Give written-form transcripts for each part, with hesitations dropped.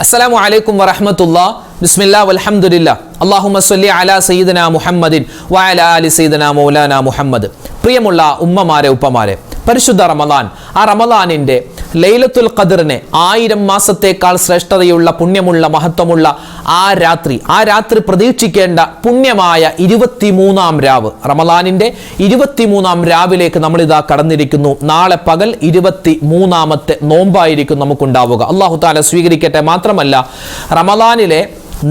അസ്സലാമു അലൈക്കും വറഹ്മത്തുള്ളാഹി ബിസ്മില്ലാഹി വൽഹംദുലില്ലാഹ് അല്ലാഹുമ്മ സ്വല്ലി അലാ സയ്യിദിനാ മുഹമ്മദിൻ വഅലാ ആലി സയ്യിദിനാ മൗലാനാ മുഹമ്മദ്. പ്രിയമുള്ള ഉമ്മമാരെ ഉപ്പമാരെ, പരിശുദ്ധ റമദാൻ, ആ റമദാനിൻ്റെ ലൈലത്തുൽ ഖദറിനെ 1000 മാസത്തേക്കാൾ ശ്രേഷ്ഠതയുള്ള പുണ്യമുള്ള മഹത്വമുള്ള ആ രാത്രി പ്രതീക്ഷിക്കേണ്ട പുണ്യമായ 23-ാം രാവ്, റമദാനിൻ്റെ 23-ാം രാവിലേക്ക് നമ്മളിതാ കടന്നിരിക്കുന്നു. നാളെ പകൽ 23-ാമത്തെ നോമ്പായിരിക്കും നമുക്കുണ്ടാവുക. അല്ലാഹു തആല സ്വീകരിക്കട്ടെ. മാത്രമല്ല, റമദാനിലെ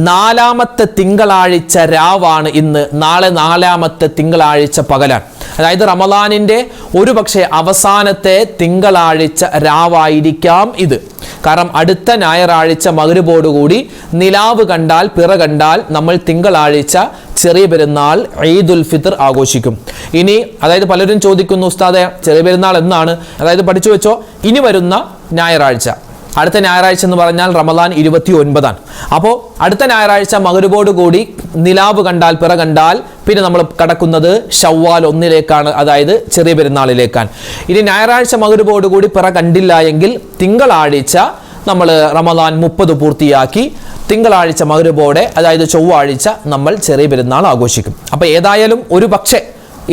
4-ാമത്തെ തിങ്കളാഴ്ച രാവാണ് ഇന്ന്. നാളെ 4-ാമത്തെ തിങ്കളാഴ്ച പകലാണ്. അതായത് റമദാനിൻ്റെ ഒരുപക്ഷെ അവസാനത്തെ തിങ്കളാഴ്ച രാവായിരിക്കാം ഇത്. കാരണം അടുത്ത ഞായറാഴ്ച മഗ്‌രിബോടുകൂടി നിലാവ് കണ്ടാൽ, പിറ കണ്ടാൽ നമ്മൾ തിങ്കളാഴ്ച ചെറിയ പെരുന്നാൾ ഈദുൽ ഫിത്ർ ആഘോഷിക്കും. ഇനി അതായത് പലരും ചോദിക്കുന്നു, ഉസ്താദെ ചെറിയ പെരുന്നാൾ എന്നാണ്? അതായത് പഠിച്ചു വെച്ചോ, ഇനി വരുന്ന ഞായറാഴ്ച, അടുത്ത ഞായറാഴ്ച എന്ന് പറഞ്ഞാൽ റമദാൻ 29-ആണ്. അപ്പോൾ അടുത്ത ഞായറാഴ്ച മഗ്‌രിബോട് കൂടി നിലാവ് കണ്ടാൽ, പിറ കണ്ടാൽ പിന്നെ നമ്മൾ കടക്കുന്നത് ശവ്വാൽ 1-ലേക്കാണ്, അതായത് ചെറിയ പെരുന്നാളിലേക്കാണ്. ഇനി ഞായറാഴ്ച മഗ്‌രിബോട് കൂടി പിറ കണ്ടില്ല എങ്കിൽ തിങ്കളാഴ്ച നമ്മൾ റമദാൻ 30 പൂർത്തിയാക്കി തിങ്കളാഴ്ച മഗ്‌രിബോടെ, അതായത് ചൊവ്വാഴ്ച നമ്മൾ ചെറിയ പെരുന്നാൾ ആഘോഷിക്കും. അപ്പോൾ ഏതായാലും ഒരു പക്ഷേ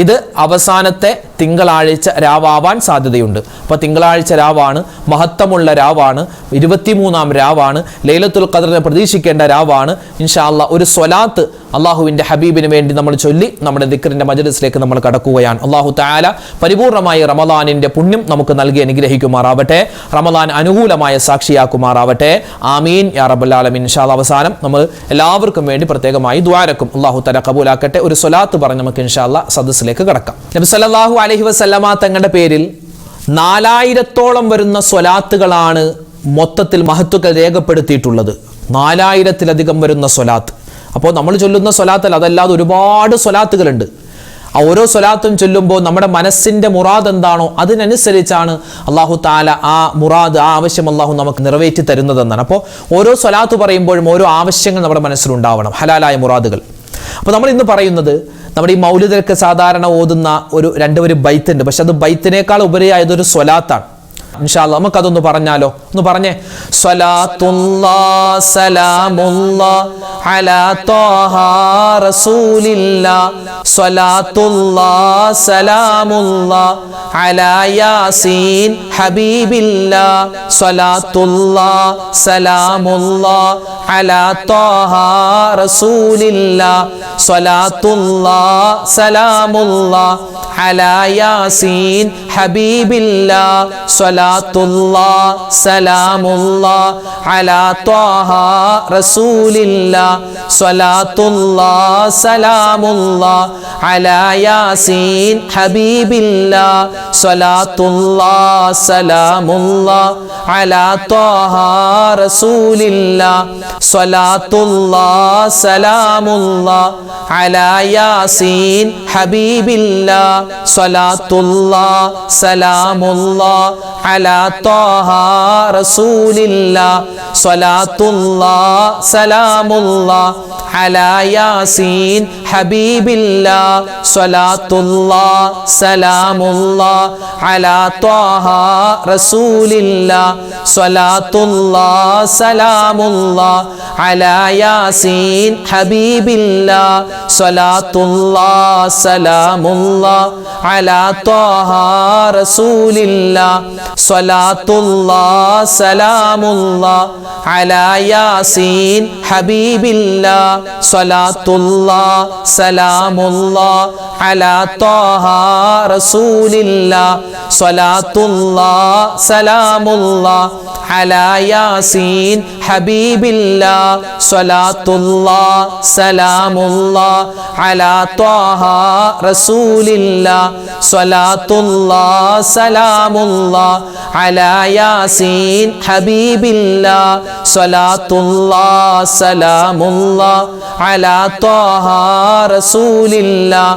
ഇത് അവസാനത്തെ തിങ്കളാഴ്ച രാവാൻ സാധ്യതയുണ്ട്. അപ്പോൾ തിങ്കളാഴ്ച രാവാണ്, മഹത്വമുള്ള രാവാണ്, 23-ാം രാവാണ്, ലൈലത്തുൽ ഖദറിനെ പ്രതീക്ഷിക്കേണ്ട രാവാണ്. ഇൻഷാ അല്ലാഹ് ഒരു സ്വലാത്ത് അള്ളാഹുവിൻ്റെ ഹബീബിന് വേണ്ടി നമ്മൾ ചൊല്ലി നമ്മുടെ ദിക്റിൻ്റെ മജ്‌ലിസിലേക്ക് നമ്മൾ കടക്കുകയാണ്. അള്ളാഹു തആല പരിപൂർണമായി റമദാനിൻ്റെ പുണ്യം നമുക്ക് നൽകി അനുഗ്രഹിക്കുമാറാവട്ടെ. റമദാൻ അനുകൂലമായ സാക്ഷിയാക്കുമാറാവട്ടെ. ആമീൻ യാ റബ്ബൽ ആലമീൻ. ഇൻഷാ അല്ലാഹ് അവസാനം നമ്മൾ എല്ലാവർക്കും വേണ്ടി പ്രത്യേകമായി ദുആരക്കും. അള്ളാഹു തആല കബൂലാക്കട്ടെ. ഒരു സ്വലാത്ത് പറഞ്ഞ് നമുക്ക് ഇൻഷാ അല്ലാഹ് സദസ്സിലേക്ക് കടക്കാം. നബി സല്ലല്ലാഹു അലൈഹി വസല്ലമ തങ്ങളുടെ പേരിൽ 4000-ഓളം വരുന്ന സ്വലാത്തുകളാണ് മൊത്തത്തിൽ മഹത്വങ്ങൾ രേഖപ്പെടുത്തിയിട്ടുള്ളത്. 4000-ത്തിലധികം വരുന്ന സ്വലാത്ത്. അപ്പോൾ നമ്മൾ ചൊല്ലുന്ന സ്വലാത്തല്ല, അതല്ലാതെ ഒരുപാട് സ്വലാത്തുകളുണ്ട്. ആ ഓരോ സ്വലാത്തും ചൊല്ലുമ്പോൾ നമ്മുടെ മനസ്സിൻ്റെ മുറാദ് എന്താണോ അതിനനുസരിച്ചാണ് അള്ളാഹു താല ആ മുറാദ്, ആ ആവശ്യം അള്ളാഹു നമുക്ക് നിറവേറ്റി തരുന്നതെന്നാണ്. അപ്പോൾ ഓരോ സ്വലാത്ത് പറയുമ്പോഴും ഓരോ ആവശ്യങ്ങൾ നമ്മുടെ മനസ്സിലുണ്ടാവണം, ഹലാലായ മുറാദുകൾ. അപ്പോൾ നമ്മൾ ഇന്ന് പറയുന്നത്, നമ്മുടെ ഈ മൗലിദൊക്കെ സാധാരണ ഓതുന്ന ഒരു 2 ബൈത്തുണ്ട്. പക്ഷെ അത് ബൈത്തിനേക്കാൾ ഉപരിയായതൊരു സ്വലാത്താണ്. ഇൻഷാ അല്ലാഹ് നമുക്കതൊന്ന് പറഞ്ഞാലോ? ഒന്ന് പറഞ്ഞേ. സ്വലാത്തുല്ലാഹ് സലാമുല്ലാഹ് അലാ ത്വാഹ റസൂലില്ലാഹ്, സ്വലാത്തുല്ലാഹ് സലാമുല്ലാഹ് അലാ യാസീൻ ഹബീബില്ലാഹ്, സ്വലാത്തുല്ലാഹ് സലാമുല്ലാഹ് അലാ ത്വാഹ റസൂലില്ലാഹ്, സ്വലാത്തുല്ലാഹ് സലാമുല്ലാഹ് അലാ യാസീൻ ഹബീബില്ലാഹ്, സ്വലാത്തുല്ലാഹ് സലാമുല്ലാഹ് അലാ ത്വാഹ റസൂലില്ലാഹ്, സ്വലാത്തുല്ലാഹ് സലാമുല്ലാഹ് അലാ യാസീൻ ഹബീബില്ലാഹ്, സ്വലാത്തുല്ലാഹ് സലാമുല്ലാഹ് അലാ ത്വാഹ റസൂലില്ലാഹ്, സ്വലാത്തുല്ലാഹ് സലാമുല്ലാഹ് അലാ യാസീൻ ഹബീബില്ലാഹ്, സ്വലാത്തുല്ലാഹ് സലാമുല്ലാഹ് അലാ ത്വാഹ റസൂലില്ലാഹ്, സ്വലാത്തുല്ലാഹ് സലാമുല്ലാഹ് അലാ യാസീൻ ഹബീബില്ലാഹ്, സ്വലാത്തുല്ലാഹ് സലാമുല്ലാഹ് അലാ ത്വാഹ റസൂലില്ലാഹ്, സ്വലാത്തുല്ലാഹ് സലാമുല്ലാഹ് അലാ യാസീൻ ഹബീബില്ലാഹ്, സ്വലാത്തുല്ലാഹ് സലാമുല്ലാഹ് അലാ ത്വാഹ റസൂലില്ലാഹ്, സ്വലാത്തുല്ലാഹ് സലാമുല്ലാഹ് അലാ യാസീൻ ഹബീബില്ലാഹ്, സ്വലാത്തുല്ലാഹ് സലാമുല്ലാഹ് അലാ ത്വാഹ റസൂലില്ലാഹ്, സ്വലാത്തുല്ലാഹ് സലാമുല്ലാഹ് അലാ യാസീൻ ഹബീബില്ലാഹ്, സ്വലാത്തുല്ലാഹ് സലാമുല്ലാഹ് അലാ ത്വാഹ റസൂലില്ലാഹ്, സ്വലാത്തുല്ലാഹ് സലാമുല്ലാഹ് അലാ യാസീൻ ഹബീബില്ലാഹ്, സ്വലാത്തുല്ലാഹ് സലാമുല്ലാഹ് അലാ ത്വാഹ റസൂലില്ലാഹ്,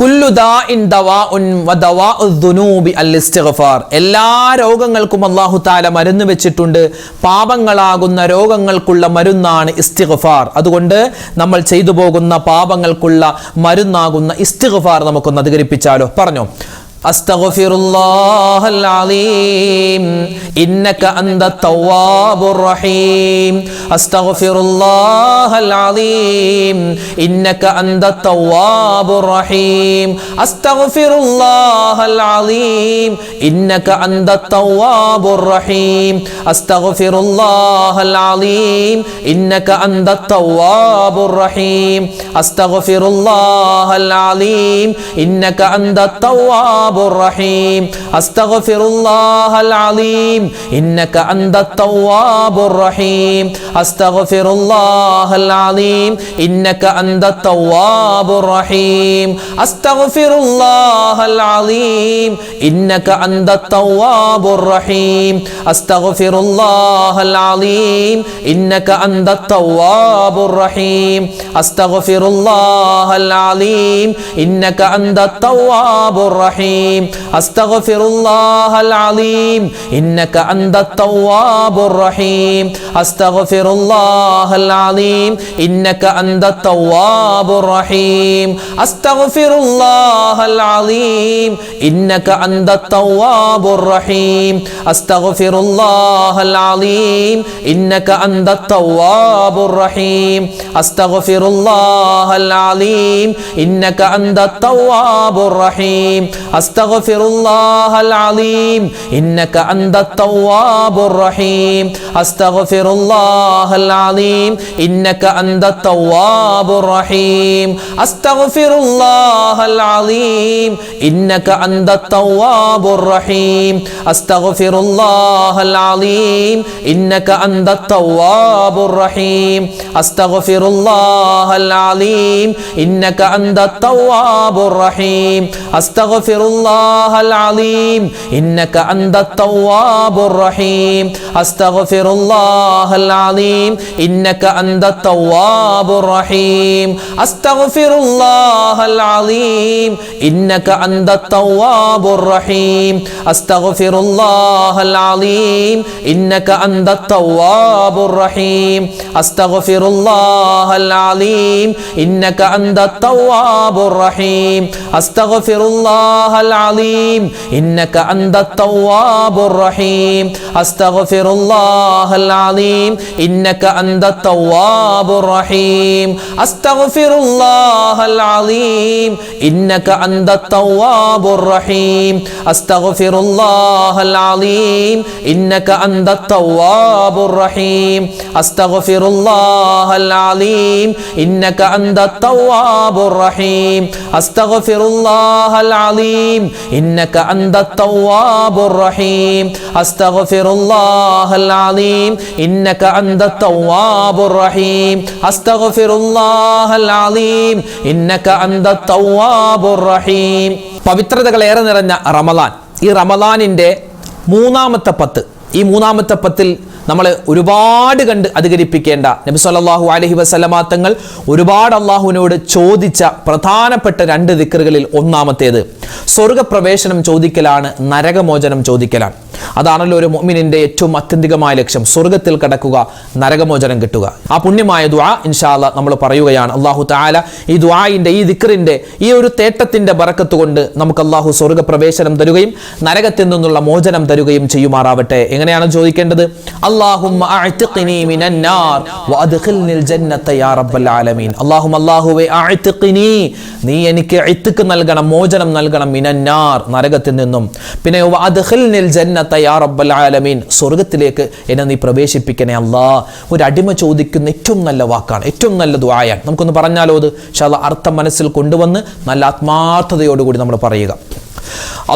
കുല്ലു ദാഇൻ ദവാഉൻ വദവാഉ ദുനൂബി അൽ-ഇസ്തിഗ്ഫാർ. എല്ലാ രോഗങ്ങൾക്കും അല്ലാഹു തആല മരുന്ന് വെച്ചിട്ടുണ്ട്. പാപങ്ങളാകുന്ന രോഗങ്ങൾക്കുള്ള മരുന്നാണ് ഇസ്തിഗ്ഫാർ. അതുകൊണ്ട് നമ്മൾ ചെയ്തു പോകുന്ന പാപങ്ങൾക്കുള്ള മരുന്നാകുന്ന ഇസ്തിഗ്ഫാർ നമുക്കൊന്ന് അധികരിപ്പിച്ചാലോ? പറഞ്ഞോ. അസ്തഗ്ഫിറുല്ലാഹൽ അലീം ഇന്നക അന്ത തവ്വാബുർ റഹീം. അസ്തഗ്ഫിറുല്ലാഹൽ അലീം ഇന്നക അന്ത തവ്വാബുർ റഹീം. അസ്തഗ്ഫിറുല്ലാഹൽ അലീം ഇന്നക അന്ത തവ്വാബുർ റഹീം. അസ്തഗ്ഫിറുല്ലാഹൽ അലീം ഇന്നക അന്ത തവ്വാബുർ റഹീം. അസ്തഗ്ഫിറുല്ലാഹൽ അലീം ഇന്നക അന്ത തവ്വാബുർ الرحيم أستغفر الله العظيم إنك أنت التواب الرحيم. أستغفر الله العظيم إنك أنت التواب الرحيم. أستغفر الله العظيم إنك أنت التواب الرحيم. أستغفر الله العظيم إنك أنت التواب الرحيم. أستغفر الله العظيم إنك أنت التواب الرحيم. أستغفر الله العظيم إنك أنت التواب الرحيم. أستغفر الله العظيم إنك أنت التواب الرحيم. أستغفر الله العظيم إنك أنت التواب الرحيم. أستغفر الله العظيم إنك أنت التواب الرحيم. أستغفر الله العظيم إنك أنت التواب الرحيم. أستغفر الله العظيم إنك أنت التواب الرحيم. أستغفر الله العظيم إنك أنت التواب الرحيم. أستغفر الله العظيم إنك أنت التواب الرحيم. أستغفر الله العظيم إنك أنت التواب الرحيم. أستغفر الله العظيم إنك أنت التواب الرحيم. أستغفر الله العظيم إنك أنت التواب الرحيم. أستغفر الله العظيم إنك أنت التواب الرحيم. أستغفر الله العظيم إنك أنت التواب الرحيم. أستغفر الله العظيم إنك أنت التواب الرحيم. أستغفر الله العظيم إنك أنت التواب الرحيم. أستغفر الله العظيم إنك أنت التواب الرحيم. أستغفر الله العظيم إنك أنت التواب الرحيم. أستغفر الله العظيم إنك أنت التواب الرحيم. أستغفر الله العظيم إنك أنت التواب الرحيم. أستغفر الله العظيم إنك أنت التواب الرحيم. أستغفر الله العظيم إنك أنت التواب الرحيم. أستغفر الله العظيم إنك أنت التواب الرحيم. أستغفر الله العظيم إنك أنت التواب الرحيم. പവിത്രതകളേറെ നിറഞ്ഞ റമദാൻ, ഈ റമദാനിൻ്റെ മൂന്നാമത്തെ പത്ത്, ഈ മൂന്നാമത്തെ പത്തിൽ നമ്മൾ ഒരുപാട് കണ്ട് അധികരിപ്പിക്കേണ്ട നബി സല്ലല്ലാഹു അലൈഹി വസല്ലമ തങ്ങൾ ഒരുപാട് അള്ളാഹുവിനോട് ചോദിച്ച പ്രധാനപ്പെട്ട 2 ദിക്റുകളിൽ ഒന്നാമത്തേത് സ്വർഗപ്രവേശനം ചോദിക്കലാണ്, നരകമോചനം ചോദിക്കലാണ്. അതാണല്ലോ ഒരു മുഅ്മിനിന്റെ ഏറ്റവും അത്യന്തികമായ ലക്ഷ്യം, സ്വർഗത്തിൽ കടക്കുക, നരകമോചനം കിട്ടുക. ആ പുണ്യമായ ദുആ ഇൻഷാ അല്ലാഹ് നമ്മൾ പറയുകയാണ്. അല്ലാഹു തആല ഈ ദുആഇന്റെ, ഈ ദിക്റിന്റെ, ഈ ഒരു തേട്ടത്തിന്റെ ബറക്കത്ത് കൊണ്ട് നമുക്ക് അല്ലാഹു സ്വർഗപ്രവേശനം തരുകയും നരകത്തിൽ നിന്നുള്ള മോചനം തരുകയും ചെയ്യുമാറാവട്ടെ. എങ്ങനെയാണ് ചോദിക്കേണ്ടത്? അല്ലാഹുമ്മ അഅ്തിഖ്നി മിനൻ നാർ വഅദ്ഖിൽനിൽ ജന്നത യാ റബ്ബൽ ആലമീൻ. അല്ലാഹുവേ അഅ്തിഖ്നി, നീ എനിക്ക് ഇത്ഖ് നൽകണം, മോചനം നൽകണം, മിനൻ നാർ, നരകത്തിൽ നിന്നും. പിന്നെ വഅദ്ഖിൽനിൽ ജന്നത യാ റബ്ബൽ ആലമീൻ, സ്വർഗ്ഗത്തിലേക്ക് എന്നെ നീ പ്രവേശിപ്പിക്കണേ അല്ലാഹ്. ഒരു അടിമ ചോദിക്കുന്ന ഏറ്റവും നല്ല വാക്കാണ്, ഏറ്റവും നല്ല ദുആയാണ്. നമുക്കൊന്ന് പറഞ്ഞാലോ അത്? ഇൻഷാ അല്ലാഹ് അർത്ഥം മനസ്സിൽ കൊണ്ടുവന്ന് നല്ല ആത്മാർത്ഥതയോടുകൂടി നമ്മൾ പറയുക.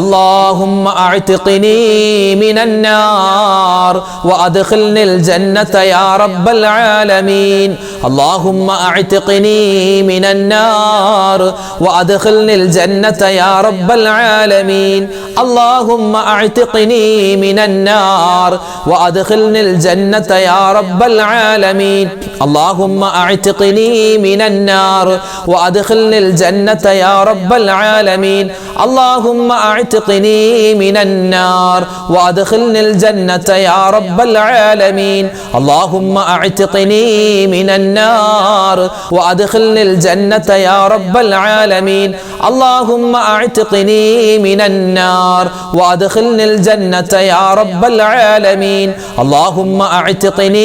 اللهم أعتقني من النار وأدخلني الجنة يا رب العالمين اللهم أعتقني من النار وأدخلني الجنة يا رب العالمين اللهم أعتقني من النار وأدخلني الجنة يا رب العالمين اللهم أعتقني من النار وأدخلني الجنة يا رب العالمين اللهم أعتقني من النار وأدخلني الجنة يا رب العالمين اللهم أعتقني من النار وأدخلني الجنة يا رب العالمين اللهم أعتقني من النار وأدخلني الجنة يا رب العالمين اللهم أعتقني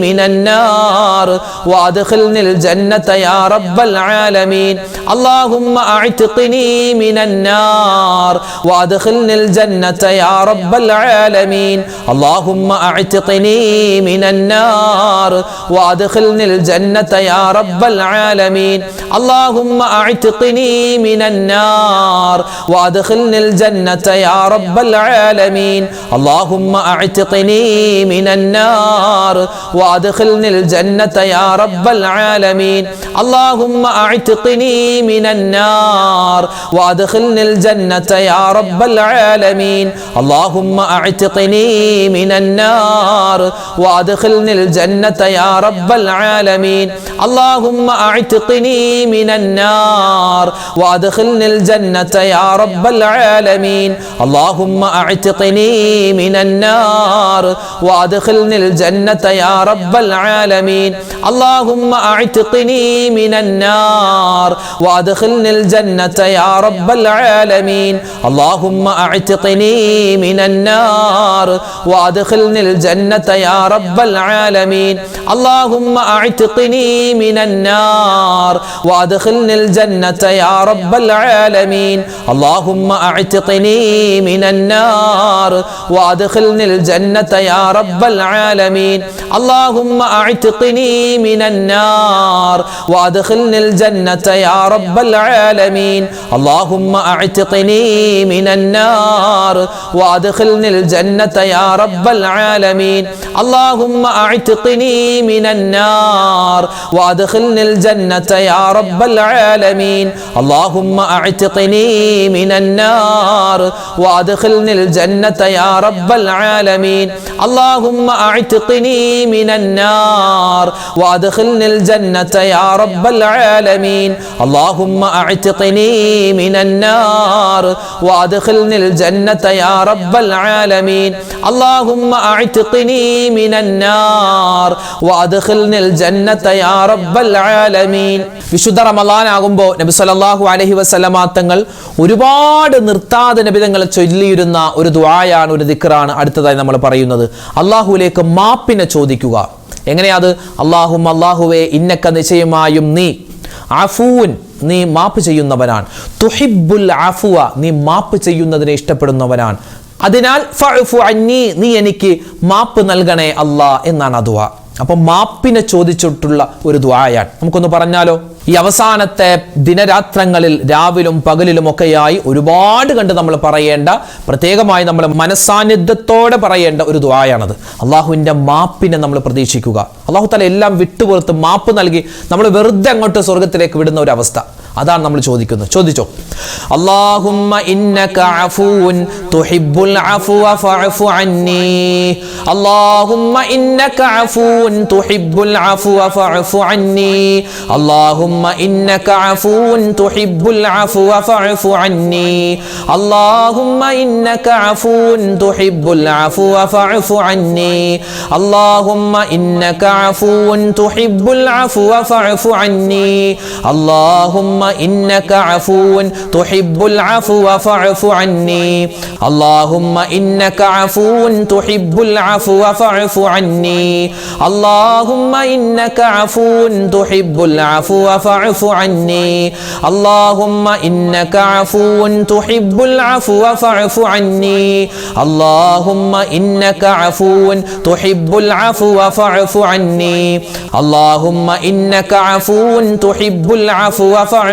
من النار وأدخلني الجنة يا رب العالمين اللهم أعتقني من النار وأدخلني الجنة يا رب العالمين اللهم أعتقني من النار وأدخلني الجنة يا رب العالمين اللهم أعتقني من النار وأدخلني الجنة يا رب العالمين اللهم أعتقني من النار وأدخلني الجنة يا رب العالمين اللهم أعتقني من النار وأدخلني الجنة يا رب العالمين اللهم أعتقني من النار وأدخلني الجنة يا رب العالمين اللهم أعتقني من النار وأدخلني الجنة يا رب العالمين اللهم أعتقني من النار وأدخلني الجنة يا رب العالمين اللهم أعتقني من النار وأدخلني الجنة يا رب العالمين اللهم أعتقني من النار وأدخلني الجنة يا رب العالمين اللهم أعتقني من النار وأدخلني الجنة يا رب العالمين اللهم أعتقني من النار وأدخلني الجنة يا رب العالمين اللهم أعتقني من النار وأدخلني الجنة يا رب العالمين اللهم أعتقني من النار وأدخلني الجنة يا رب العالمين اللهم أعتقني من النار وأدخلني الجنة يا رب العالمين اللهم أعتقني من النار وأدخلني الجنة يا رب العالمين اللهم أعتقني من النار وأدخلني الجنة يا رب العالمين اللهم أعتقني من النار وأدخلني الجنة يا رب العالمين اللهم أعتقني من النار وأدخلني الجنة يا رب العالمين വിശുദ്ധ റമളാൻ ആകുമ്പോൾ നബി സല്ലല്ലാഹു അലൈഹി വസല്ലമ തങ്ങൾ ഒരുപാട് നിർത്താതെ നബി തങ്ങൾ ചൊല്ലിയിരുന്ന ഒരു ദുആയാണ്, ഒരു ദിക്റാണ് അടുത്തതായി നമ്മൾ പറയുന്നത്. അല്ലാഹുവിലേക്ക് മാപ്പിനെ ചോദിക്കുക. എങ്ങനെയാത്? അല്ലാഹുവേ ഇന്നക നിശ്ചയമായും നീ അഫൂൻ നീ മാപ്പ് ചെയ്യുന്നവനാണ്, തുഹിബ്ബുൽ അഫ്വ നീ മാപ്പ് ചെയ്യുന്നതിനെ ഇഷ്ടപ്പെടുന്നവനാണ്, അതിനാൽ ഫഅഫു അന്നി നീ എനിക്ക് മാപ്പ് നൽകണേ അല്ലാ എന്നാണ് ആ ദുആ. അപ്പം മാപ്പിനെ ചോദിച്ചിട്ടുള്ള ഒരു ദുആയാണ്. നമുക്കൊന്ന് പറഞ്ഞാലോ? ഈ അവസാനത്തെ ദിനരാത്രങ്ങളിൽ രാവിലും പകലിലും ഒക്കെയായി ഒരുപാട് കണ്ട് നമ്മൾ പറയേണ്ട, പ്രത്യേകമായി നമ്മൾ മനസ്സാന്നിധ്യത്തോടെ പറയേണ്ട ഒരു ദുആയാണത്. അള്ളാഹുവിൻ്റെ മാപ്പിനെ നമ്മൾ പ്രതീക്ഷിക്കുക. അള്ളാഹു തആല എല്ലാം വിട്ടുപുറത്ത് മാപ്പ് നൽകി നമ്മൾ വെറുതെ അങ്ങോട്ട് സ്വർഗത്തിലേക്ക് വിടുന്ന ഒരു അവസ്ഥ, അതാണ് നമ്മൾ ചോദിക്കുന്നത്. ചോദിച്ചോ? അല്ലാഹുമ്മ ഇന്നക അഫൂൻ തുഹിബ്ബുൽ അഫ്വ ഫഅഫു അന്നി. അല്ലാഹുമ്മ ഇന്നക അഫൂൻ തുഹിബ്ബുൽ അഫ്വ ഫഅഫു അന്നി. അല്ലാഹുമ്മ ഇന്നക അഫൂൻ തുഹിബ്ബുൽ അഫ്വ ഫഅഫു അന്നി. അല്ലാഹുമ്മ ഇന്നക അഫൂൻ തുഹിബ്ബുൽ അഫ്വ ഫഅഫു അന്നി. അല്ലാഹുമ്മ ഇന്നക അഫൂൻ തുഹിബ്ബുൽ അഫ്വ ഫഅഫു അന്നി. അല്ലാഹുമ്മ إنك عفو تحب العفو فاعف عني. اللهم إنك عفو تحب العفو فاعف عني. اللهم إنك عفو تحب العفو فاعف عني. اللهم إنك عفو تحب العفو فاعف عني. اللهم إنك عفو تحب العفو فاعف عني. اللهم إنك عفو تحب العفو فاعف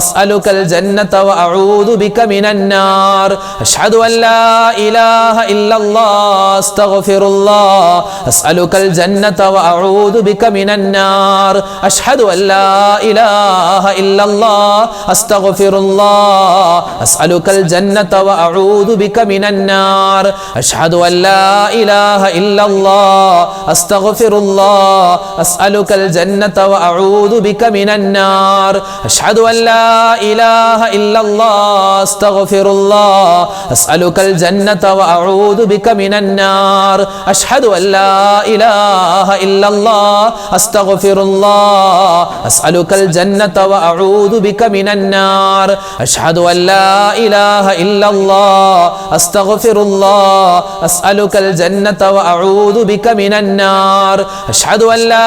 അസ്അലുകൽ ജന്നത വഅഊദു ബിക മിനന്നാർ അഷ്ഹദു അൻ ലാ ഇലാഹ ഇല്ലല്ലാഹ് അസ്തഗ്ഫിറുല്ലാഹ് അസ്അലുകൽ ജന്നത വഅഊദു ബിക മിനന്നാർ അഷ്ഹദു അൻ ലാ ഇലാഹ ഇല്ലല്ലാഹ് അസ്തഗ്ഫിറുല്ലാഹ് അസ്അലുകൽ ജന്നത വഅഊദു ബിക മിനന്നാർ അഷ്ഹദു അൻ ലാ ഇലാഹ ഇല്ലല്ലാഹ് അസ്തഗ്ഫിറുല്ലാഹ് അസ്അലുകൽ ജന്നത വഅഊദു ബിക മിനന്നാർ അഷ്ഹദു അൻ ലാ ഇലാഹ ഇല്ലല്ലാഹ് അസ്തഗ്ഫിറുല്ലാഹ് അസ്അലുകൽ ജന്നത വഅഊദു ബിക മിനന്നാർ അഷ്ഹദു അൻ ലാ ഇലാഹ ഇല്ലല്ലാഹ് അസ്തഗ്ഫിറുല്ലാഹ് അസ്അലുകൽ ജന്നത വഅഊദു ബിക മിനന്നാർ അഷ്ഹദു അൻ ലാ ഇലാഹ ഇല്ലല്ലാഹ് അസ്തഗ്ഫിറുല്ലാഹ് അസ്അലുകൽ ജന്നത വഅഊദു ബിക മിനന്നാർ അഷ്ഹദു അൻ ലാ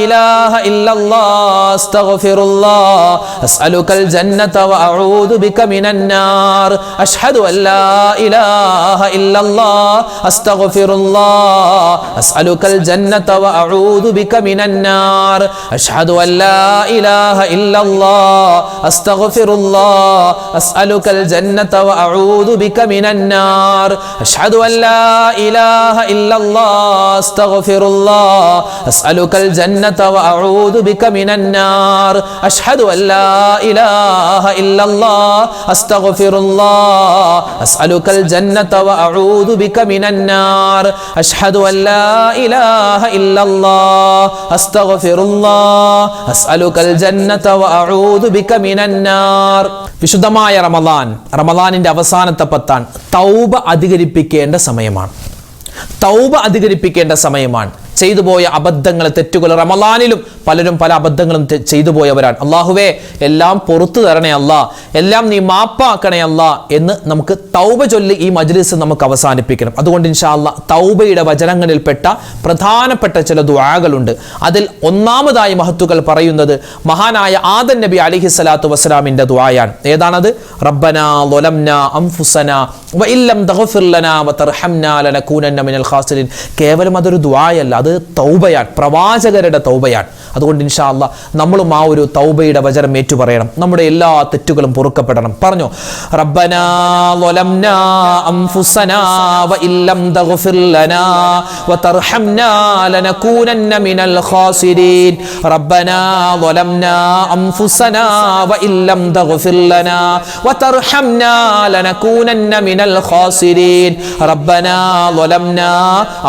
ഇലാഹ ഇല്ലല്ലാഹ് അസ്തഗ്ഫിറുല്ലാഹ് അസ്അലുകൽ ജന്നത വഅഊദു ബിക മിനന്നാർ അഷ്ഹദു അൻ ലാ ഇലാഹ ഇല്ലല്ലാഹ് അസ്തഗ്ഫിറുല്ലാഹ് അസ്അലുകൽ ജന്നത വഅഊദു ബിക മിനന്നാർ അഷ്ഹദു അൻ ലാ ഇലാഹ ഇല്ലല്ലാഹ് അസ്തഗ്ഫിറുല്ലാഹ് അസ്അലുകൽ ജന്നത വഅഊദു ബിക മിനന്നാർ അഷ്ഹദു അൻ ലാ ഇലാഹ ഇല്ലല്ലാഹ് അസ്തഗ്ഫിറുല്ലാഹ് അസ്അലുകൽ ജന്നത വഅഊദു ബിക മിനന്നാർ അഷ്ഹദു അൻ ലാ ഇലാഹ ഇല്ലല്ലാഹ് അസ്തഗ്ഫിറുല്ലാഹ് അസ്അലുകൽ ജന്നത വഅഊദു ബിക മിനന്നാർ അഷ്ഹദു അൻ ലാ ഇലാഹ ഇല്ലല്ലാഹ് അസ്തഗ്ഫിറുല്ലാഹ് അസ്അലുകൽ ജന്നത വഅഊദു ബിക മിനന്നാർ. വിശുദ്ധമായ റമളാനിന്റെ അവസാനത്തെ പത്താണ്. തൗബ അധികരിപ്പിക്കേണ്ട സമയമാണ്. തൗബ അധികരിപ്പിക്കേണ്ട സമയമാണ്. ചെയ്തു പോയ അബദ്ധങ്ങൾ, തെറ്റുകൾ, റമളാനിലും പലരും പല അബദ്ധങ്ങളും ചെയ്തു പോയവരാണ്. അള്ളാഹുവേ, എല്ലാം പുറത്തു തരണേ അല്ലാ, എല്ലാം നീ മാപ്പാക്കണേ അല്ലാ എന്ന് നമുക്ക് തൗബ ചൊല്ലി ഈ മജ്ലിസ് നമുക്ക് അവസാനിപ്പിക്കണം. അതുകൊണ്ട് ഇൻഷാ അല്ലാ തൗബയുടെ വചനങ്ങളിൽപ്പെട്ട പ്രധാനപ്പെട്ട ചില ദുആകളുണ്ട്. അതിൽ ഒന്നാമതായി മഹത്തുക്കൾ പറയുന്നത് മഹാനായ ആദം നബി അലൈഹി സ്വലാത്തു വസ്സലാമിന്റെ ദുആയാണ്. ഏതാണത്? റബ്ബനാ ളലംനാ അൻഫുസനാ വഇല്ലം തഗ്ഫിർ ലനാ വതർഹംനാ ലനകൂനന്ന മിനൽ ഖാസിരീൻ. കേവലം അതൊരു ദുആയല്ല, അത് തൗബയാണ്, പ്രവാചകരുടെ തൗബയാണ്. അതുകൊണ്ട് ഇൻഷാ അല്ലാഹ് നമ്മളും ആ ഒരു തൗബയുടെ വചനം ഏറ്റുപറയണം. നമ്മുടെ എല്ലാ തെറ്റുകളും പൊറുക്കപ്പെടണം. പറഞ്ഞു, റബ്ബനാ ളലംനാ അൻഫുസനാ വഇല്ലം തഗ്ഫിർ ലനാ വതർഹംനാ ലനകൂനന്ന മിനൽ ഖാസിരീൻ. റബ്ബനാ ളലംനാ അൻഫുസനാ വഇല്ലം തഗ്ഫിർ ലനാ വതർഹംനാ ലനകൂനന്ന മിനൽ ഖാസിരീൻ. റബ്ബനാ ളലംനാ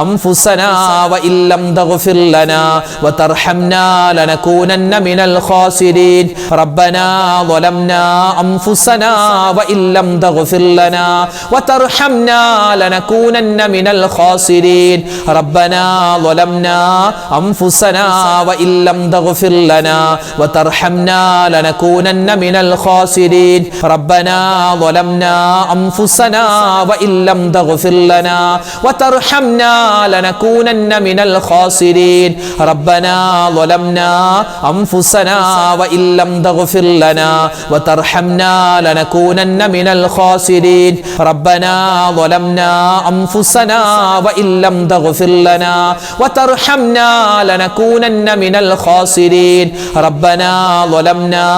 അൻഫുസനാ വഇല്ലം തഗ്ഫിർ ലനാ വതർഹംനാ لنكونن من الخاسرين. ربنا ظلمنا أنفسنا وإن لم تغفر لنا وترحمنا لنكونن من الخاسرين. ربنا ظلمنا أنفسنا وإن لم تغفر لنا وترحمنا لنكونن من الخاسرين. ربنا ظلمنا أنفسنا وإن لم تغفر لنا وترحمنا لنكونن من الخاسرين. ربنا ظلمنا أنفسنا وإن لم تغفر لنا وترحمنا لنكونن من الخاسرين. ربنا ظلمنا أنفسنا وإن لم تغفر لنا وترحمنا لنكونن من الخاسرين. ربنا ظلمنا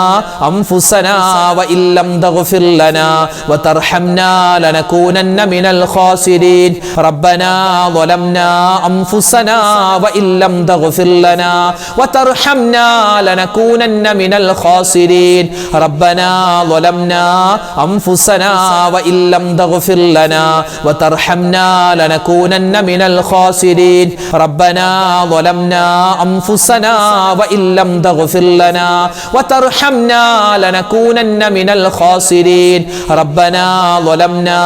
أنفسنا وإن لم تغفر لنا وترحمنا لنكونن من الخاسرين. ربنا ظلمنا أنفسنا وإن لم تغفر لنا وترحمنا لنكونن من الخاسرين. ربنا ظلمنا أنفسنا وإن لم تغفر لنا وترحمنا لنكونن من الخاسرين. ربنا ظلمنا أنفسنا وإن لم تغفر لنا وترحمنا لنكونن من الخاسرين. ربنا ظلمنا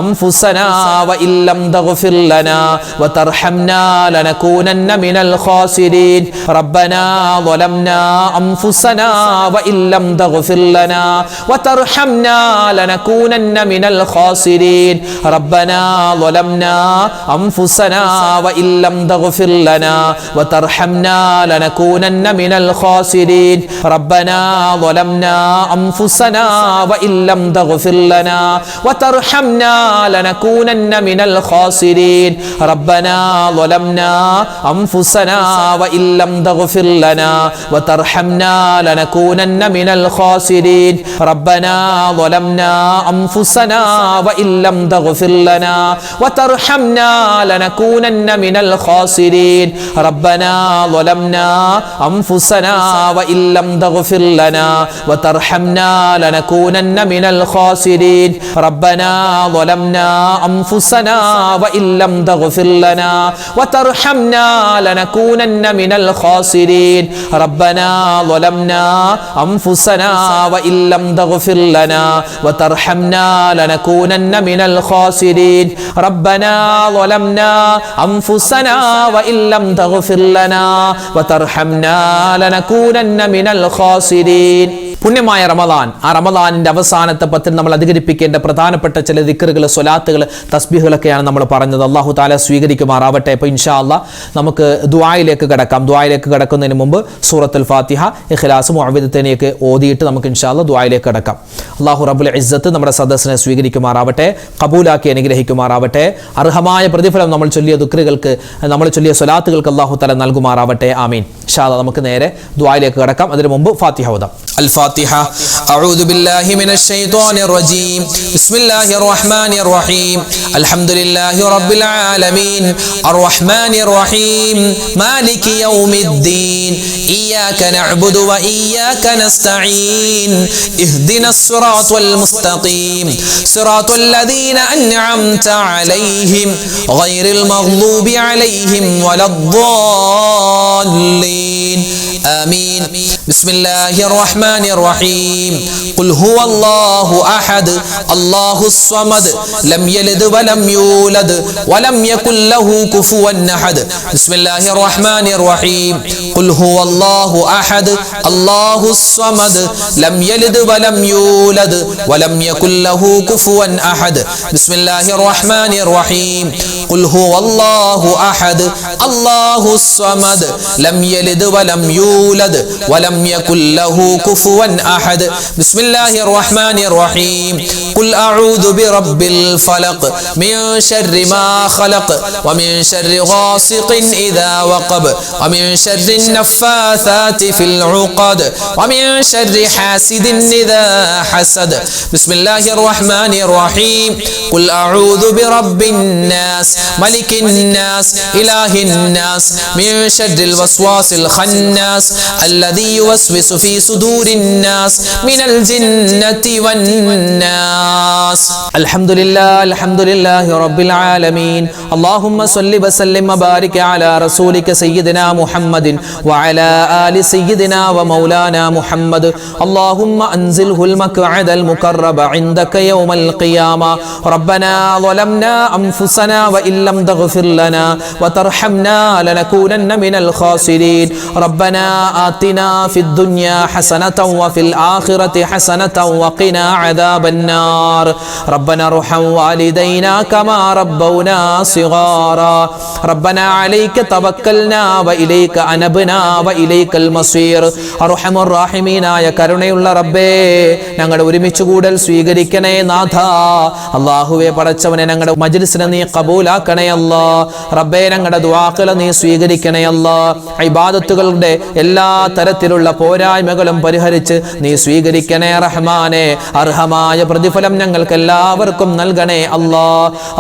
أنفسنا وإن لم تغفر لنا وترحمنا لنكونن من الخاسرين. ربنا ظلمنا أنفسنا وإن لم تغفر لنا وترحمنا لنكونن من الخاسرين. ربنا ظلمنا أنفسنا وإن لم تغفر لنا وترحمنا لنكونن من الخاسرين. ربنا ظلمنا أنفسنا وإن لم تغفر لنا وترحمنا لنكونن من الخاسرين. ربنا ظلمنا أنفسنا وإن لم تغفر لنا وترحمنا لنكونن من الخاسرين ربنا ظلمنا أنفسنا وإن لم تغفر لنا وترحمنا لنكونن من الخاسرين ربنا ظلمنا أنفسنا وإن لم تغفر لنا وترحمنا لنكونن من الخاسرين ربنا ظلمنا أنفسنا وإن لم تغفر لنا وترحمنا لنكونن من الخاسرين ربنا ظلمنا أنفسنا وإن لم تغفر لنا وترحمنا لنكونن من الخاسرين ربنا ظلمنا أنفسنا وإن لم تغفر لنا وترحمنا لنكونن من الخاسرين പുണ്യമായ റമദാൻ, ആ റമദാനിന്റെ അവസാനത്തെ പത്തിൽ നമ്മൾ അധികരിപ്പിക്കേണ്ട പ്രധാനപ്പെട്ട ചില ദിക്റുകൾ, സ്വലാത്തുകൾ, തസ്ബീഹുകളൊക്കെയാണ് നമ്മൾ പറഞ്ഞത്. അല്ലാഹു തആല സ്വീകരിക്കുമാറാവട്ടെ. അപ്പോൾ ഇൻഷാ അല്ലാഹ് നമുക്ക് ദുആയിലേക്ക് കടക്കാം. ദുആയിലേക്ക് കടക്കുന്നതിന് മുമ്പ് സൂറത്തുൽ ഫാത്തിഹ, ഇഖ്ലാസ്, മുഅവ്വിദത്തൈനിയൊക്കെ ഓതിയിട്ട് നമുക്ക് ഇൻഷാ അല്ലാഹ് ദുആയിലേക്ക് കടക്കാം. അല്ലാഹു റബ്ബുൽ ഇസ്സത്ത് നമ്മുടെ സദസ്സിനെ സ്വീകരിക്കുമാറാവട്ടെ, കബൂലാക്കി അനുഗ്രഹിക്കുമാറാവട്ടെ. അർഹമായ പ്രതിഫലം നമ്മൾ ചൊല്ലിയ ദിക്റുകൾക്ക്, നമ്മൾ ചൊല്ലിയ സ്വലാത്തുകൾക്ക് അല്ലാഹു തആല നൽകുമാറാവട്ടെ. ആമീൻ. ഇൻഷാ അല്ലാഹ് നമുക്ക് നേരെ ദുആയിലേക്ക് കടക്കാം. അതിനു മുമ്പ് ഫാത്തിഹ ഓതാം. الفاتحة. أعوذ بالله من الشيطان الرجيم. بسم الله الرحمن الرحيم. الحمد لله رب العالمين الرحمن الرحيم مالك يوم الدين إياك نعبد وإياك نستعين اهدنا الصراط المستقيم صراط الذين أنعمت عليهم غير المغضوب عليهم ولا الضالين آمين. بسم الله الرحمن الرحيم. قل هو الله أحد الله الصمد لم يلد ولم يولد ولم يكن له كفوا أحد. بسم الله الرحمن الرحيم. قل هو الله أحد الله الصمد لم يلد ولم يولد ولم يكن له كفوا أحد. بسم الله الرحمن الرحيم. قل هو الله أحد الله الصمد لم يلد ولم يولد ولم يكن له كفوا أحد. بسم الله الرحمن الرحيم. قل أعوذ برب الفلق من شر ما خلق ومن شر غاسق إذا وقب ومن شر النفاثات في العقد ومن شر حاسد إذا حسد. بسم الله الرحمن الرحيم. قل أعوذ برب الناس ملك الناس إله الناس من شر الوسواس الخناس الذي يوسوس في صدور الناس من الجنة والناس. الحمد لله رب العالمين. اللهم صل وسلم وبارك على رسولك سيدنا محمد وعلى آل سيدنا ومولانا محمد. اللهم أنزله المقعد المقرب عندك يوم القيامة. ربنا ظلمنا أنفسنا وإن لم تغفر لنا وترحمنا لنكونن من الخاسرين. ربنا آتنا في الدنيا حسنة وفي الآخرة حسنة وقنا عذاب النار. ربنا ارحم والدينا كما ربونا صغارا. ربنا عليك توكلنا وإليك أنبنا وإليك المصير. أرحم الراحمين ആയ കരുണയുള്ള റബ്ബേ, ഞങ്ങളുടെ ഒരുമിച്ച് കൂടൽ സ്വീകരിക്കണേ നാഥ. അല്ലാഹുവേ പടച്ചവനെ, ഞങ്ങളുടെ മജ്ലിസിനെ നീ കബൂലാക്കണേ അല്ലാ. റബ്ബേ, ഞങ്ങളുടെ ദുആകളെ നീ സ്വീകരിക്കണേ അല്ലാ. ഇബാദത്തുകളുടെ എല്ലാ തരത്തിലുള്ള പോരായ്മകളും പരിഹരിച്ച് നീ സ്വീകരിക്കണേ റഹ്മാനെ. അർഹമായ പ്രതിഫലം ഞങ്ങൾക്ക് എല്ലാവർക്കും നൽകണേ അല്ലാ.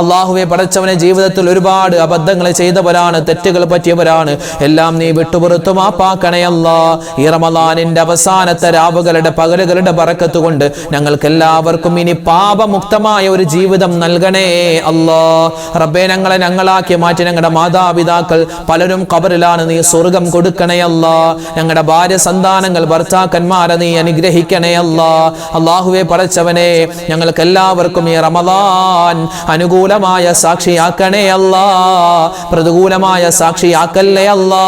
അല്ലാഹുവേ പടച്ചവനെ, ജീവിതത്തിൽ ഒരുപാട് അബദ്ധങ്ങൾ ചെയ്തവരാണ്, തെറ്റുകൾ പറ്റിയവരാണ്. എല്ലാം നീ വിട്ടുപുറത്തു മാപ്പാക്കണേ അല്ലാ. ഈ റമദാനിന്റെ അവസാനത്തെ രാവുകളുടെ പകലുകളുടെ ബറക്കത്ത് കൊണ്ട് ഞങ്ങൾക്ക് എല്ലാവർക്കും ഇനി പാപമുക്തമായ ഒരു ജീവിതം നൽകണേ അല്ലാ. റബ്ബേ, ഞങ്ങളാക്കി മാറ്റി ഞങ്ങളുടെ മാതാപിതാക്കൾ പലരും ഖബറിലാണ്, നീ സ്വർഗം കൊടുക്കണേ അല്ലാ. ഞങ്ങളുടെ ഭാര്യ സന്താനങ്ങൾ ഭർത്താക്കന്മാരെ നീ അനുഗ്രഹിക്കണേ അല്ലാ. അല്ലാഹുവേ പടച്ചവനെ, ഞങ്ങൾക്ക് എല്ലാവർക്കും ഈ റമദാൻ അനുകൂലമായ സാക്ഷിയാക്കണേ അല്ലാ, പ്രതികൂലമായ സാക്ഷിയാക്കല്ലേ അല്ലാ.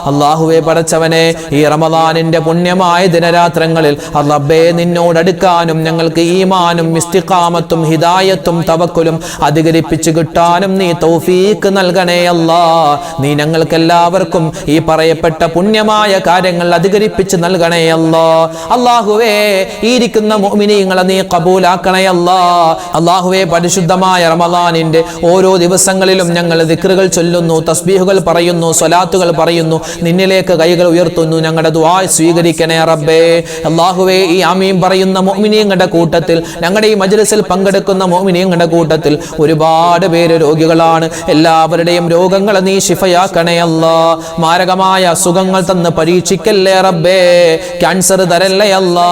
അല്ലാഹുവേ പടച്ചവനെ, ഈ റമദാനിന്റെ പുണ്യമായ ദിനരാത്രങ്ങളിൽ റബ്ബേ നിന്നോടടുക്കാനും ഞങ്ങൾക്ക് ഈമാനും ഇസ്തിഖാമത്തും ഹിദായത്തും തവക്കുലും അധികരിപ്പിച്ചു കിട്ടാനും നീ തൗഫീഖ് നൽകണേ അല്ലാ. നീ ഞങ്ങൾക്ക് എല്ലാവർക്കും ഈ പറയപ്പെട്ട പുണ്യമായ കാര്യങ്ങൾ അധികരിപ്പിച്ച് നൽകണേ അല്ലാ. അല്ലാഹുവേ, ഈ ഇരിക്കുന്ന മുഅ്മിനീങ്ങളെ നീ ഖബൂൽ കബൂലാക്കണയല്ലാ. അല്ലാഹുവേ, പരിശുദ്ധമായ റമളാനിന്റെ ഓരോ ദിവസങ്ങളിലും ഞങ്ങൾ ദിക്റുകൾ ചൊല്ലുന്നു, തസ്ബീഹുകൾ പറയുന്നു, സ്വലാത്തുകൾ പറയുന്നു, നിന്നിലേക്ക് കൈകൾ ഉയർത്തുന്നു. ഞങ്ങളുടെ ദുആ സ്വീകരിക്കണേ റബ്ബേ. അല്ലാഹുവേ, ഈ ആമീൻ പറയുന്ന മുഅ്മിനീങ്ങളുടെ കൂട്ടത്തിൽ, ഞങ്ങളുടെ ഈ മജ്ലിസിൽ പങ്കെടുക്കുന്ന മുഅ്മിനീങ്ങളുടെ കൂട്ടത്തിൽ ഒരുപാട് പേര് രോഗികളാണ്. എല്ലാവരുടെയും രോഗങ്ങൾ നീ ശിഫയാക്കണേ അല്ലാ. മാരകമായ അസുഖങ്ങൾ തന്ന് പരീക്ഷിക്കല്ലേ റബ്ബേ. ക്യാൻസർ തരല്ലേ അല്ലാ,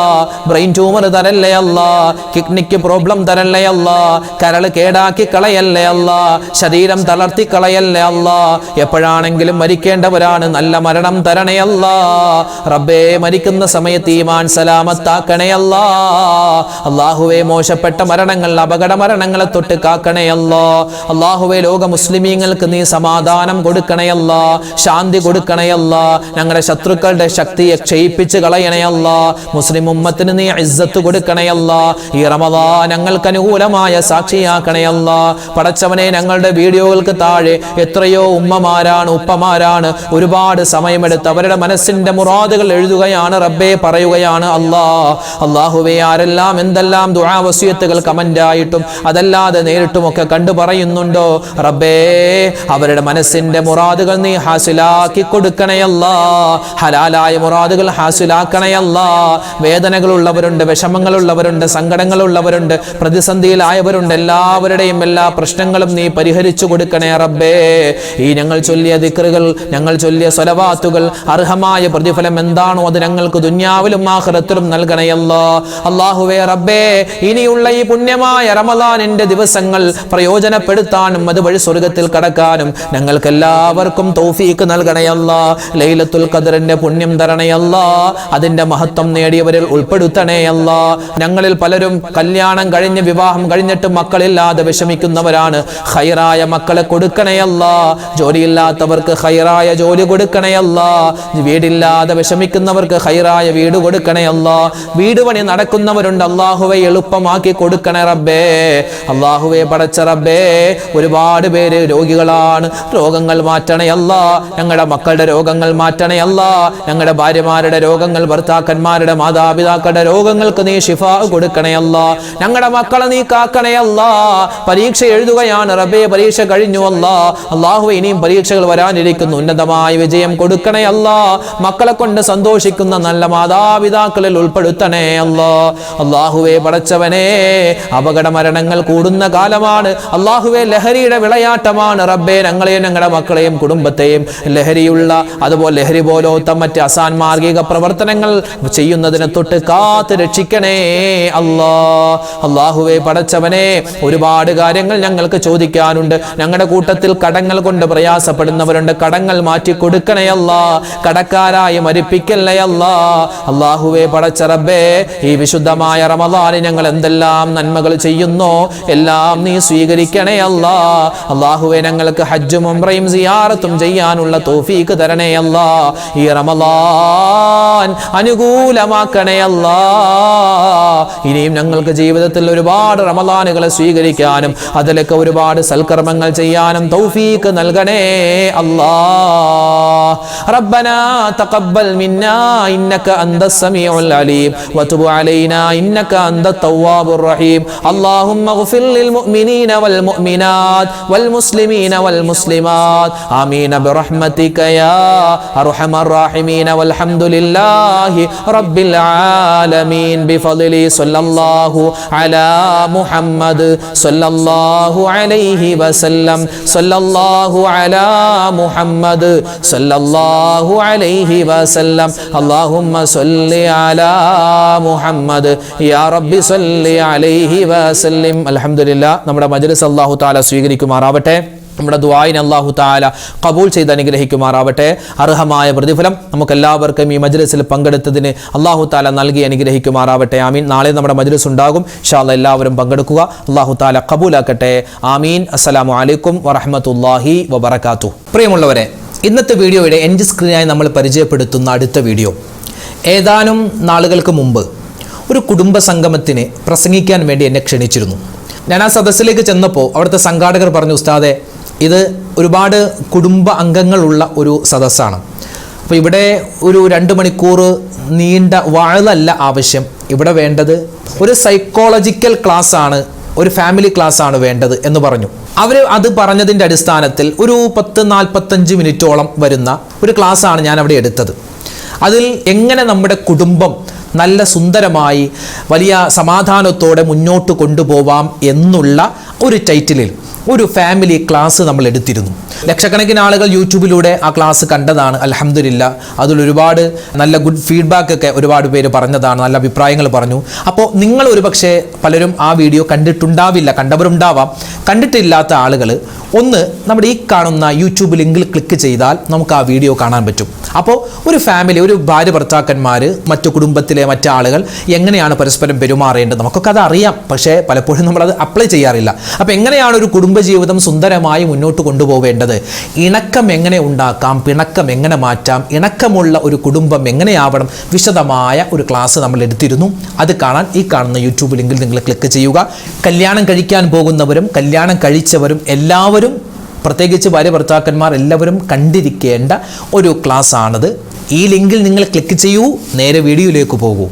ബ്രെയിൻ ട്യൂമർ തരല്ലേ അല്ലാ, കിഡ്നിക്ക് പ്രോബ്ലം തരല്ലേ അല്ലാ, കരൾ കേടാക്കി കളയല്ലേ അല്ലാ, ശരീരം തളർത്തി കളയല്ലേ അല്ലാ. എപ്പോഴാണെങ്കിലും മരിക്കേണ്ടവരാണ്, നല്ല മരണം തരണേ അല്ലാ റബ്ബേ. മരിക്കുന്ന സമയത്ത് ഈമാൻ സലാമത്താക്കണേ അല്ലാ. അല്ലാഹുവേ, മോശപ്പെട്ട മരണങ്ങൾ, അപകട മരണങ്ങളെ തൊട്ട് കാക്കണേ അല്ലാ. അല്ലാഹുവേ, ലോക മുസ്ലിമീങ്ങൾക്ക് നീ സമാധാനം കൊടുക്കണേ അല്ലാ, ശാന്തി കൊടുക്കണേ അല്ലാ. ഞങ്ങളുടെ ശത്രുക്കളുടെ ശക്തിയെ ക്ഷയിപ്പിച്ച് കളയണേ അല്ലാ. മുസ്ലിം ഉമ്മത്തിന് നീ ഇസ്സത്ത് കൊടുക്കണേ അല്ലാ. ഈ റമളാൻ ഞങ്ങൾക്ക് അനുകൂലമായ സാക്ഷിയാക്കണേ അല്ലാ. പടച്ചവനെ, ഞങ്ങളുടെ വീഡിയോകൾക്ക് താഴെ എത്രയോ ഉമ്മമാരാണ്, ഉപ്പമാരാണ് ഒരുപാട് സമയമെടുത്ത് അവരുടെ മനസ്സിന്റെ മുറാദുകൾ എഴുതുകയാണ് റബ്ബേ, പറയുകയാണ് അല്ലാ. അല്ലാഹുവേ, ആരെല്ലാം എന്തെല്ലാം ദുആ വസിയത്തുകൾ കമന്റായിട്ടും അതല്ലാതെ നേരിട്ടുമൊക്കെ കണ്ടു പറയുന്നുണ്ടോ റബ്ബേ, അവരുടെ മനസ്സിന്റെ മുറാദുകൾ നീ ഹാസിലാക്കി കൊടുക്കണയല്ലാ. ഹലാലായ മുറാദുകൾ ഹാസിലാക്കണയല്ലാ. വേദനകളുള്ളവരുണ്ട്, വിഷമങ്ങളുള്ളവരുണ്ട്, സങ്കടങ്ങളുള്ളവരുണ്ട്, പ്രതിസന്ധിയിലായവരുണ്ട്. എല്ലാവരുടെയും എല്ലാ പ്രശ്നങ്ങളും നീ പരിഹരിച്ചു കൊടുക്കണേ റബ്ബേ. ഈ ഞങ്ങൾ ചൊല്ലിയ ദിക്റുകൾ, ഞങ്ങൾ ചൊല്ലിയ സ്വലവാത്തുകൾ അർഹമായ പ്രതിഫലം എന്താണോ അത് ഞങ്ങൾക്ക് ദുനിയാവിലും ആഖിറത്തിലും നൽകണയല്ലാ. അല്ലാഹുവേ റബ്ബേ, ഇനിയുള്ള ഈ പുണ്യമായ റമളാനിന്റെ ദിവസങ്ങൾ പ്രയോജനപ്പെടുത്താനും അതുവഴി സ്വർഗ്ഗത്തിൽ കടക്കാനും ഞങ്ങൾക്ക് എല്ലാവർക്കും തൗഫീഖ് നൽകണയല്ലാ. ലൈലത്തുൽ ഖദ്റിന്റെ പുണ്യം തരണയല്ലാ. അതിന്റെ മഹത്വം നേടിയവരിൽ ഉൾപ്പെടുത്തണേയല്ലാ. ഞങ്ങളിൽ പലരും കല്യാണം കഴിഞ്ഞ് വിവാഹം കഴിഞ്ഞിട്ട് മക്കളില്ലാതെ വിഷമിക്കുന്നവരാണ്. ഖൈറായ മക്കളെ കൊടുക്കണയല്ലാ. ജോലിയില്ലാത്തവർക്ക് ഖൈറായ ജോലി കൊടുക്കണയല്ലാ. വീടില്ലാതെ വിഷമിക്കുന്നവർക്ക് ഖൈറായ വീട് കൊടുക്കണയല്ലാ. വീട് പണി നടക്കുന്നവരുണ്ട്, അല്ലാഹുവേ എളുപ്പമാക്കി കൊടുക്കണേ റബ്ബേ. അല്ലാഹുവേ, പടച്ച റബ്ബേ, ഒരുപാട് പേര് രോഗികളാണ്. രോഗങ്ങൾ മാറ്റണയല്ലാ. ഞങ്ങളുടെ മക്കളുടെ രോഗങ്ങൾ മാറ്റണയല്ലാ. ഞങ്ങളുടെ ഭാര്യമാരുടെ രോഗങ്ങൾ, ഭർത്താക്കന്മാരുടെ, മാതാപിതാക്കളുടെ രോഗങ്ങൾക്ക് നീ ശിഫാ കൊടുക്കണയല്ലാ. ഞങ്ങളുടെ മക്കളെ നീ കാക്കണയല്ലാ. പരീക്ഷ എഴുതുകയാണ് റബ്ബേ, പരീക്ഷ കഴിഞ്ഞു അല്ലാ. അല്ലാഹുവേ, ഇനിയും പരീക്ഷകൾ വരാനിരിക്കുന്നു. ഉന്നതമായ വിജയം കൊടുക്കണയല്ലാ. മക്കളെ കൊണ്ട് സന്തോഷിക്കുന്ന നല്ല മാതാപിതാക്കളിൽ ഉൾപ്പെടുത്തണേ അല്ലാ. അല്ലാഹുവേ, പടച്ചവനെ, അപകട മരണങ്ങൾ കൂടുന്ന കാലമാണ്. അല്ലാഹുവേ, ലഹരിയുടെ വിളയാട്ടമാണ് റബ്ബേ. ഞങ്ങളെയും ഞങ്ങളുടെ മക്കളെയും കുടുംബത്തെയും ലഹരിയുള്ള, അതുപോലെ ലഹരി പോലോത്ത മറ്റ് അസാൻമാർഗിക പ്രവർത്തനങ്ങൾ ചെയ്യുന്നതിനെ തൊട്ട് കാത്ത് രക്ഷിക്കണേ അല്ലാ. അല്ലാഹുവേ, പടച്ചവനെ, ഒരുപാട് കാര്യങ്ങൾ ഞങ്ങൾക്ക് ചോദിക്കാനുണ്ട്. ഞങ്ങളുടെ കൂട്ടത്തിൽ കടങ്ങൾ കൊണ്ട് പ്രയാസപ്പെടുന്നവരുണ്ട്. കടങ്ങൾ മാറ്റി കൊടുക്കണേ അല്ലാ. കടക്കാരായി മരിപ്പിക്കല്ലേ അല്ലാ. അല്ലാഹുവേ, പടച്ച റബ്ബേ, ഈ വിശുദ്ധമായ റമളാനിൽ ഞങ്ങൾ എന്തെല്ലാം നന്മകൾ ചെയ്യുന്നോ എല്ലാം നീ സ്വീകരിക്കണേ അല്ലാ. അല്ലാഹുവേ, ഞങ്ങൾക്ക് ഹജ്ജും ഉംറയും സിയാറത്തും ചെയ്യാനുള്ള തൗഫീഖ് തരണേ അല്ലാ. ഈ റമളാൻ അനുകൂലമാക്കണേ അല്ലാ. ഇനിയും ഞങ്ങൾക്ക് ജീവിതത്തിൽ ഒരുപാട് റമളാനുകളെ സ്വീകരിക്കാനും അതിലൊക്കെ ഒരുപാട് സൽക്കർമ്മങ്ങൾ ചെയ്യാനും തൗഫീഖ് നൽകണേ അല്ലാ. റബ്ബനാ തഖബ്ബൽ മിന്നാ ഇന്നക അന്തസ് സമീഉൽ അലീം വതുബ് അലൈനാ ഇന്നക അന്തത് തവ്വാബുർ റഹീം. അല്ലാഹുമ്മഗ്ഫിർ ലിൽ മുഅ്മിനീന വൽ മുഅ്മിനാത് വൽ മുസ്ലിമീന വൽ മുസ്ലിമാത്. ആമീൻ ബിറഹ്മതിക യാ അർഹമർ റഹീമീൻ. വൽഹംദുലില്ലാഹി റബ്ബിൽ ആലമീൻ. ബിഫദ്ലി സല്ലല്ലാഹു അലാ മുഹമ്മദ് സല്ലല്ലാഹു അലൈഹി വസല്ലം. സല്ലല്ലാഹു അലാ മുഹമ്മദ് സല്ലല്ലാഹു അലൈഹി വസല്ലം. അല്ലാഹുമ്മ സല്ലി അലാ മുഹമ്മദ് യാ റബ്ബി സല്ലി അലൈഹി വസല്ലം. അൽഹംദുലില്ലാ, നമ്മുടെ മജ്ലിസ് അല്ലാഹു തആല സ്വീകരിക്കുമാറാവട്ടെ. നമ്മുടെ ദുആയിനെ അല്ലാഹു തആല ഖബൂൽ ചെയ്ത് അനുഗ്രഹിക്കുമാറാവട്ടെ. അർഹമായ പ്രതിഫലം നമുക്കെല്ലാവർക്കും ഈ മജ്ലിസിൽ പങ്കെടുത്തതിന് അല്ലാഹു തആല നൽകി അനുഗ്രഹിക്കുമാറാവട്ടെ. ആമീൻ. നാളെ നമ്മുടെ മജ്ലിസ് ഉണ്ടാകും. ഇൻഷാ അല്ലാഹ് എല്ലാവരും പങ്കെടുക്കുക. അല്ലാഹു തആല ഖബൂലാക്കട്ടെ. ആമീൻ. അസ്സലാമു അലൈക്കും വറഹ്മത്തുള്ളാഹി വബറകാതുഹു. പ്രിയമുള്ളവരെ, ഇന്നത്തെ വീഡിയോയുടെ എൻഡ് സ്ക്രീനായി നമ്മൾ പരിചയപ്പെടുത്തുന്ന അടുത്ത വീഡിയോ, ഏതാനും നാളുകൾക്ക് മുമ്പ് ഒരു കുടുംബ സംഗമത്തിന് പ്രസംഗിക്കാൻ വേണ്ടി എന്നെ ക്ഷണിച്ചിരുന്നു. ഞാൻ ആ സദസ്സിലേക്ക് ചെന്നപ്പോൾ അവിടുത്തെ സംഘാടകർ പറഞ്ഞു, ഉസ്താദെ, ഇത് ഒരുപാട് കുടുംബ അംഗങ്ങളുള്ള ഒരു സദസ്സാണ്. അപ്പോൾ ഇവിടെ ഒരു 2 മണിക്കൂർ നീണ്ട വഅളല്ല ആവശ്യം. ഇവിടെ വേണ്ടത് ഒരു സൈക്കോളജിക്കൽ ക്ലാസ് ആണ്, ഒരു ഫാമിലി ക്ലാസ് ആണ് വേണ്ടത് എന്ന് പറഞ്ഞു. അവർ അത് പറഞ്ഞതിൻ്റെ അടിസ്ഥാനത്തിൽ ഒരു 10-45 മിനിറ്റോളം വരുന്ന ഒരു ക്ലാസ് ആണ് ഞാൻ അവിടെ എടുത്തത്. അതിൽ എങ്ങനെ നമ്മുടെ കുടുംബം നല്ല സുന്ദരമായി വലിയ സമാധാനത്തോടെ മുന്നോട്ട് കൊണ്ടുപോവാം എന്നുള്ള ഒരു ടൈറ്റിലിൽ ഒരു ഫാമിലി ക്ലാസ് നമ്മൾ എടുത്തിരുന്നു. ലക്ഷക്കണക്കിന് ആളുകൾ യൂട്യൂബിലൂടെ ആ ക്ലാസ് കണ്ടതാണ്. അൽഹംദുലില്ലാ, അതിൽ ഒരുപാട് നല്ല ഗുഡ് ഫീഡ്ബാക്ക് ഒക്കെ ഒരുപാട് പേര് പറഞ്ഞതാണ്, നല്ല അഭിപ്രായങ്ങൾ പറഞ്ഞു. അപ്പോൾ നിങ്ങൾ ഒരുപക്ഷെ പലരും ആ വീഡിയോ കണ്ടിട്ടുണ്ടാവില്ല, കണ്ടവരുണ്ടാവാം. കണ്ടിട്ടില്ലാത്ത ആളുകൾ ഒന്ന് നമ്മുടെ ഈ കാണുന്ന യൂട്യൂബ് ലിങ്കിൽ ക്ലിക്ക് ചെയ്താൽ നമുക്ക് ആ വീഡിയോ കാണാൻ പറ്റും. അപ്പോൾ ഒരു ഫാമിലി, ഒരു ഭാര്യ ഭർത്താക്കന്മാർ, മറ്റു കുടുംബത്തിലെ മറ്റാളുകൾ എങ്ങനെയാണ് പരസ്പരം പെരുമാറേണ്ടത് നമുക്കൊക്കെ അത് അറിയാം, പക്ഷേ പലപ്പോഴും നമ്മളത് അപ്ലൈ ചെയ്യാറില്ല. അപ്പോൾ എങ്ങനെയാണ് ഒരു കുടുംബജീവിതം സുന്ദരമായി മുന്നോട്ട് കൊണ്ടുപോവേണ്ടത്, ഇണക്കം എങ്ങനെ ഉണ്ടാക്കാം, പിണക്കം എങ്ങനെ മാറ്റാം, ഇണക്കമുള്ള ഒരു കുടുംബം എങ്ങനെയാവണം, വിശദമായ ഒരു ക്ലാസ് നമ്മൾ എടുത്തിരുന്നു. അത് കാണാൻ ഈ കാണുന്ന യൂട്യൂബ് ലിങ്കിൽ നിങ്ങൾ ക്ലിക്ക് ചെയ്യുക. കല്യാണം കഴിക്കാൻ പോകുന്നവരും കല്യാണം കഴിച്ചവരും എല്ലാവരും, പ്രത്യേകിച്ച് ഭാര്യ ഭർത്താക്കന്മാർ എല്ലാവരും കണ്ടിരിക്കേണ്ട ഒരു ക്ലാസ് ആണത്. ഈ ലിങ്കിൽ നിങ്ങൾ ക്ലിക്ക് ചെയ്യൂ, നേരെ വീഡിയോയിലേക്ക് പോകൂ.